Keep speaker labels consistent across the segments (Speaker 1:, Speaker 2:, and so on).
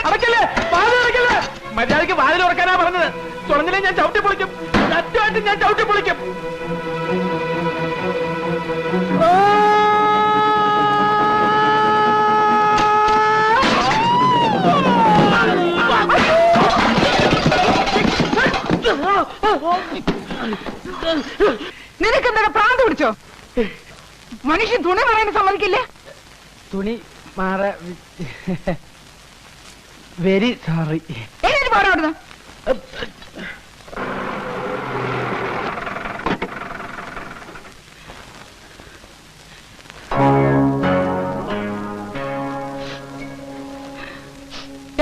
Speaker 1: അടക്കല്ലേ, വാതിലടക്കല്ലേ. മര്യാദയ്ക്ക് വാതിൽ ഉറക്കാനാ പറഞ്ഞത്. തുറന്നില്ലേ ഞാൻ ചവിട്ടി പൊളിക്കും, സത്യമായിട്ടും ഞാൻ ചവിട്ടി പൊളിക്കും.
Speaker 2: നിനക്കെന്താ പ്രാന്ത് പിടിച്ചോ? മനുഷ്യൻ തുണി പറയാൻ സമ്മതിക്കില്ലേ?
Speaker 1: തുണി മാറ വെരി സോറി.
Speaker 2: എനിക്ക് പോരാ അവിടുന്ന്.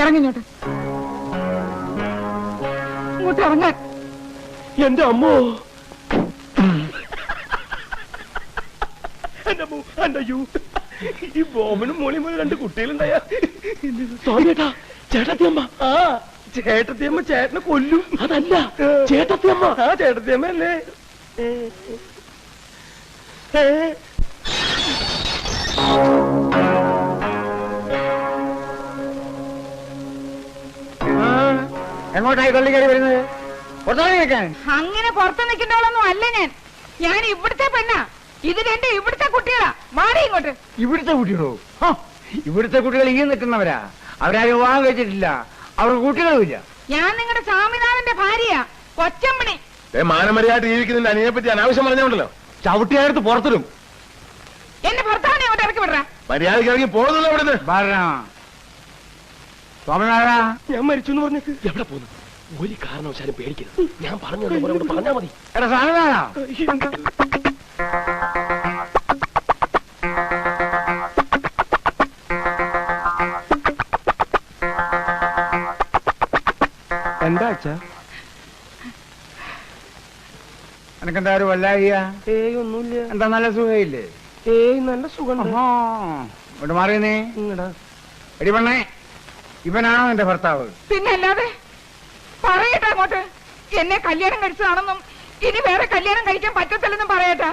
Speaker 2: ഇറങ്ങിഞ്ഞോട്ട്, ഇങ്ങോട്ട് ഇറങ്ങാൻ.
Speaker 1: എന്റെ അമ്മോ, ഈ ബോബനും മോളിയും പോലെ രണ്ട് കുട്ടികളുണ്ടായ സ്വാമിയേട്ടാ. ചേട്ടത്തിയമ്മ. ആ ചേട്ടത്തിയമ്മ ചേട്ടനെ കൊല്ലും. അതല്ല ചേട്ടത്തിയമ്മ. ആ ചേട്ടത്തിയമ്മ അല്ലേ?
Speaker 3: എങ്ങോട്ടായി കൊള്ളി കയറി വരുന്നത്?
Speaker 2: അങ്ങനെ പുറത്ത് നിൽക്കേണ്ടവളൊന്നും അല്ല ഞാൻ. ഞാൻ ഇവിടുത്തെ പെണ്ണാ. ഇത് രണ്ട് ഇവിടുത്തെ കുട്ടികളാ. മാറി ഇങ്ങോട്ട്.
Speaker 3: ഇവിടുത്തെ കുട്ടികളോ? ഇവിടുത്തെ കുട്ടികൾ ഇങ്ങനെ നിൽക്കുന്നവരാ. അവരാരും വിവാഹം കഴിച്ചിട്ടില്ല, അവർക്ക് കുട്ടികളുമില്ല.
Speaker 2: ഞാൻ നിങ്ങളുടെ സ്വാമിനാഥന്റെ ഭാര്യയാ, കൊച്ചമ്മണി.
Speaker 4: മാനമര്യാദ ജീവിക്കുന്നതിന്റെ അനിയെ പറ്റി അനാവശ്യം പറഞ്ഞോണ്ടല്ലോ.
Speaker 3: ചവിട്ടിയടുത്ത് പുറത്തിടും.
Speaker 2: എന്റെ ഭർത്താവിനെ അങ്ങോട്ട് ഇറക്കി വിടറാ.
Speaker 4: മര്യാദയ്ക്ക് ഇറങ്ങി പോകുന്നല്ലോ അവിടെ നിന്ന്.
Speaker 3: സ്വാമിനാഥ,
Speaker 1: ഞാൻ മരിച്ചു എന്ന് പറഞ്ഞിട്ട്
Speaker 4: എവിടെ പോകുന്നു? ഒരു കാരണവശാലും പേടിക്കരുത്. ഞാൻ പറഞ്ഞു പറഞ്ഞാ മതി.
Speaker 3: എടാ സ്വാമിനാഥ,
Speaker 1: എന്താ അച്ഛാ?
Speaker 3: എനക്കെന്താ ഒരു വല്ലായിക?
Speaker 1: ഏയ് ഒന്നുമില്ല.
Speaker 3: എന്താ നല്ല സുഖയില്ലേ?
Speaker 1: ഏയ് നല്ല സുഖം.
Speaker 3: ഇവിടെ മാറിയെന്നേ. എടി പെണ്ണേ, ഇവനാണോ നിന്റെ ഭർത്താവ്?
Speaker 2: പിന്നെ അല്ലാതെ. പറയട്ടെ അങ്ങോട്ട്, എന്നെ കല്യാണം കഴിച്ചതാണെന്നും ഇനി വേറെ കല്യാണം കഴിക്കാൻ പറ്റത്തില്ലെന്നും പറയട്ടാ.